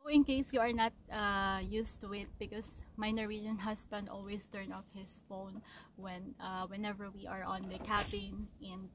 In case you are not used to it, because my Norwegian husband always turn off his phone whenever we are on the cabin, and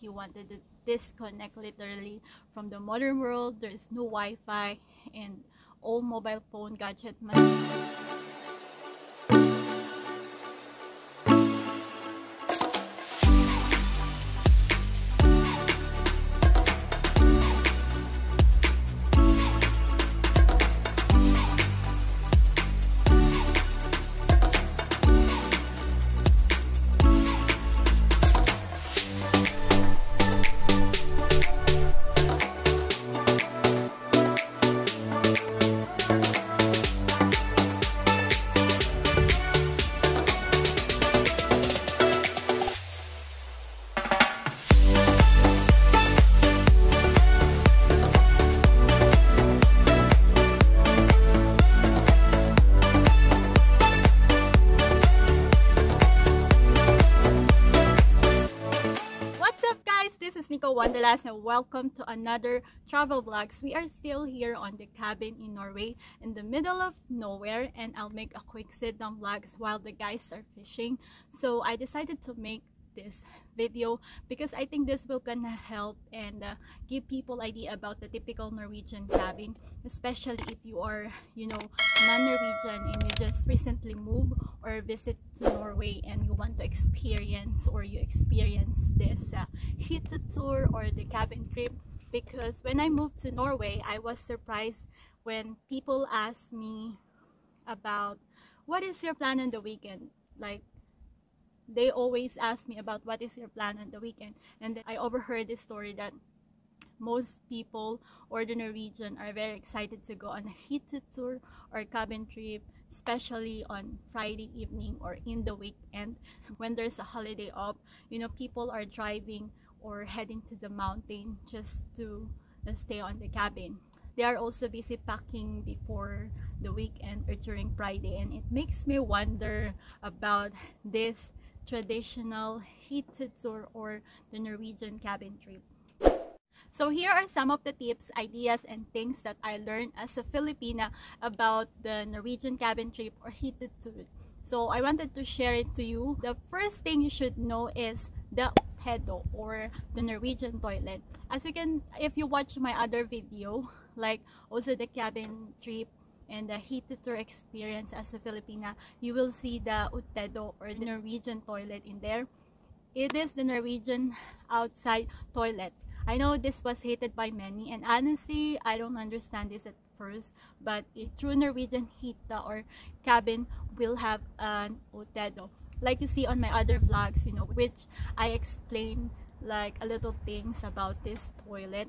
he wanted to disconnect literally from the modern world. There is no Wi-Fi, and all mobile phone gadget must. Wanderlust, and welcome to another travel vlogs. We are still here on the cabin in Norway in the middle of nowhere, and I'll make a quick sit down vlogs while the guys are fishing. So I decided to make this video because I think this will gonna help and give people idea about the typical Norwegian cabin, especially if you are non-Norwegian and you just recently moved or visit to Norway and you want to experience this hyttetur or the cabin trip. Because when I moved to Norway, I was surprised when people asked me about what is your plan on the weekend. Like, they always ask me about what is your plan on the weekend, and then I overheard this story that most people or the Norwegian are very excited to go on a hyttetur or cabin trip, especially on Friday evening or in the weekend when there's a holiday off. People are driving or heading to the mountain just to stay on the cabin. They are also busy packing before the weekend or during Friday, and it makes me wonder about this traditional hyttetur or the Norwegian cabin trip. So here are some of the tips, ideas, and things that I learned as a Filipina about the Norwegian cabin trip or hyttetur. So I wanted to share it to you. The first thing you should know is the utedo or the Norwegian toilet. If you watch my other video, like also the cabin trip and the hyttetur experience as a Filipina, you will see the utedo or the Norwegian toilet in there. It is the Norwegian outside toilet. I know this was hated by many, and honestly, I don't understand this at first, but a true Norwegian hytte or cabin will have an utedo. Like you see on my other vlogs, which I explain like a little things about this toilet.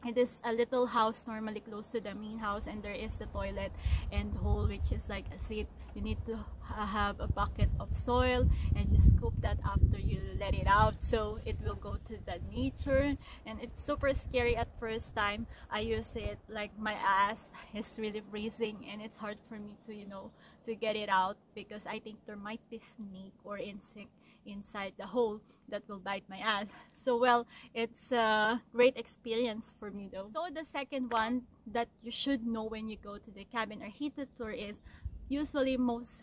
It is a little house normally close to the main house, and there is the toilet and hole, which is like a seat. You need to have a bucket of soil and you scoop that after you let it out, so it will go to the nature. And it's super scary at first time I use it. Like, my ass is really freezing and it's hard for me to get it out, because I think there might be snake or insect inside the hole that will bite my ass. So well, it's a great experience for me though. So the second one that you should know when you go to the cabin or hyttetur is, usually most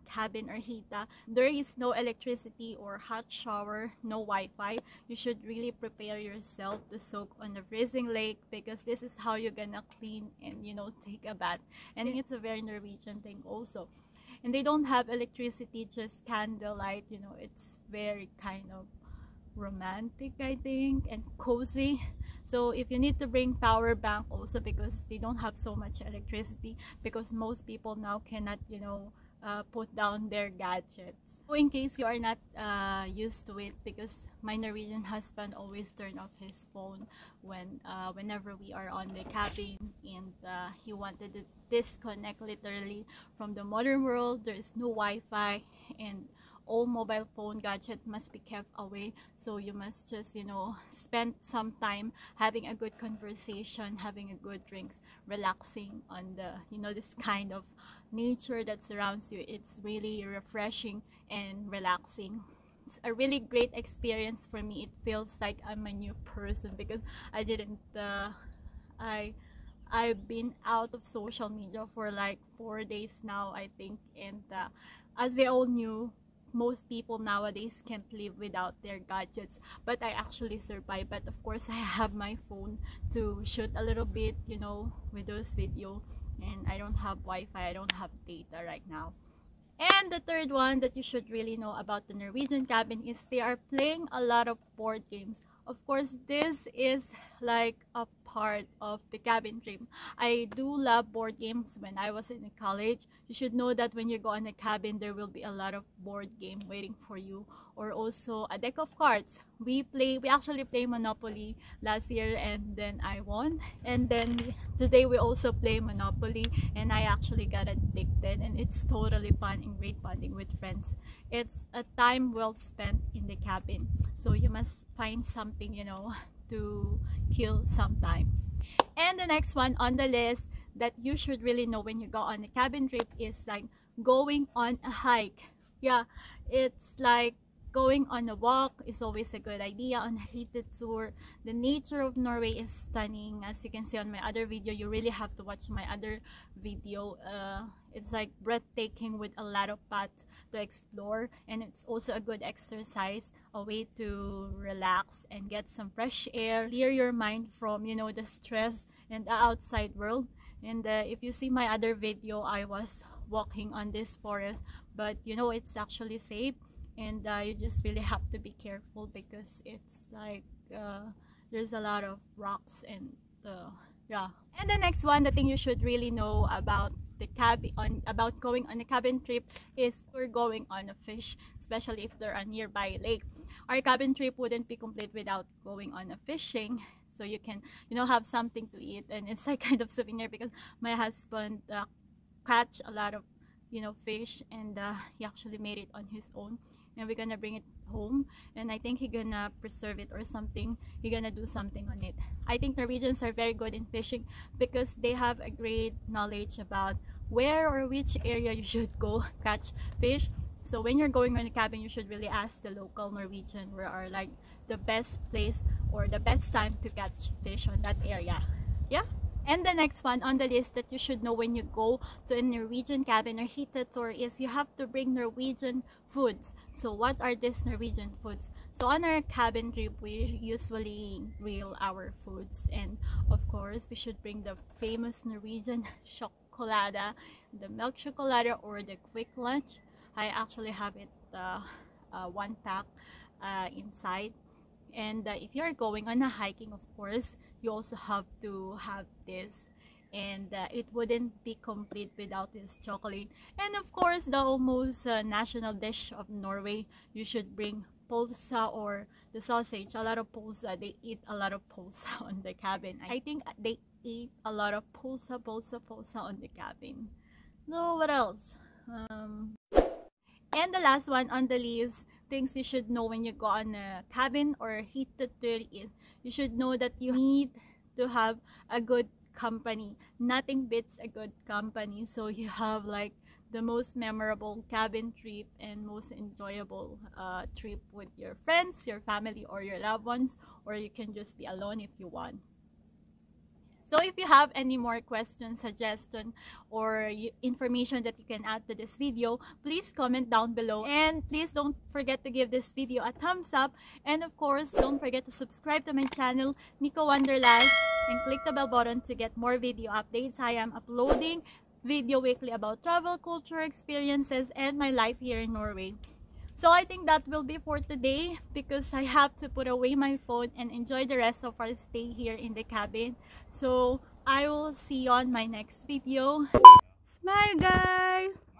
cabin or hytte, there is no electricity or hot shower, no Wi-Fi. You should really prepare yourself to soak on the freezing lake, because this is how you're gonna clean and take a bath. And it's a very Norwegian thing also. And they don't have electricity, just candlelight. It's very kind of romantic, I think, and cozy. So if you need to bring power bank also, because they don't have so much electricity, because most people now cannot put down their gadgets. So in case you are not used to it, because my Norwegian husband always turn off his phone whenever we are on the cabin, and he wanted to disconnect literally from the modern world. There is no Wi-Fi, and all mobile phone gadget must be kept away. So you must just spend some time having a good conversation, having a good drinks, relaxing on the this kind of nature that surrounds you. It's really refreshing and relaxing. It's a really great experience for me. It feels like I'm a new person, because I I've been out of social media for like 4 days now, I think. And as we all knew, most people nowadays can't live without their gadgets, but I actually survived. But of course, I have my phone to shoot a little bit, you know, with those video, and I don't have Wi-Fi, I don't have data right now. And the third one that you should really know about the Norwegian cabin is they are playing a lot of board games. Of course, this is like a part of the cabin trip. I do love board games. When I was in college, you should know that when you go on a cabin, there will be a lot of board game waiting for you, or also a deck of cards. We actually play Monopoly last year, and then I won. And then today we also play Monopoly, and I actually got addicted, and it's totally fun and great bonding with friends. It's a time well spent in the cabin, so you must find something, you know, to kill some time. And the next one on the list that you should really know when you go on a cabin trip is like going on a hike. Yeah, it's like going on a walk is always a good idea on a heated tour. The nature of Norway is stunning. As you can see on my other video, you really have to watch my other video. It's like breathtaking with a lot of paths to explore, and it's also a good exercise, a way to relax and get some fresh air, clear your mind from, you know, the stress and the outside world. And if you see my other video, I was walking on this forest, but you know, it's actually safe. And you just really have to be careful because it's like there's a lot of rocks and yeah. And the next one, the thing you should really know about the cabin, about going on a cabin trip, is we're going on a fish, especially if they're a nearby lake. Our cabin trip wouldn't be complete without going on a fishing, so you can, you know, have something to eat, and it's like kind of souvenir because my husband catch a lot of, you know, fish, and he actually made it on his own, and we're gonna bring it home, and I think he's gonna preserve it or something. He's gonna do something on it. I think Norwegians are very good in fishing because they have a great knowledge about where or which area you should go catch fish. So when you're going on a cabin, you should really ask the local Norwegian where are like the best place or the best time to catch fish on that area. Yeah. And the next one on the list that you should know when you go to a Norwegian cabin or heated tour is you have to bring Norwegian foods. So what are these Norwegian foods? So on our cabin trip, we usually grill our foods, and of course we should bring the famous Norwegian chocolada, the milk chocolada, or the quick lunch. I actually have it one pack inside. And if you're going on a hiking, of course you also have to have this, and it wouldn't be complete without this chocolate. And of course, the almost national dish of Norway, you should bring pølse, or the sausage. A lot of pølse, they eat a lot of pølse on the cabin. I think they eat a lot of pølse on the cabin. No, what else? And the last one on the list, things you should know when you go on a cabin or heated tour, is you should know that you need to have a good company. Nothing beats a good company, so you have like the most memorable cabin trip and most enjoyable trip with your friends, your family, or your loved ones, or you can just be alone if you want. So if you have any more questions, suggestions, or information that you can add to this video, please comment down below. And please don't forget to give this video a thumbs up. And of course, don't forget to subscribe to my channel, Nico Wanderlust, and click the bell button to get more video updates. I am uploading video weekly about travel, culture, experiences, and my life here in Norway. So I think that will be for today because I have to put away my phone and enjoy the rest of our stay here in the cabin. So I will see you on my next video. Smile, guys!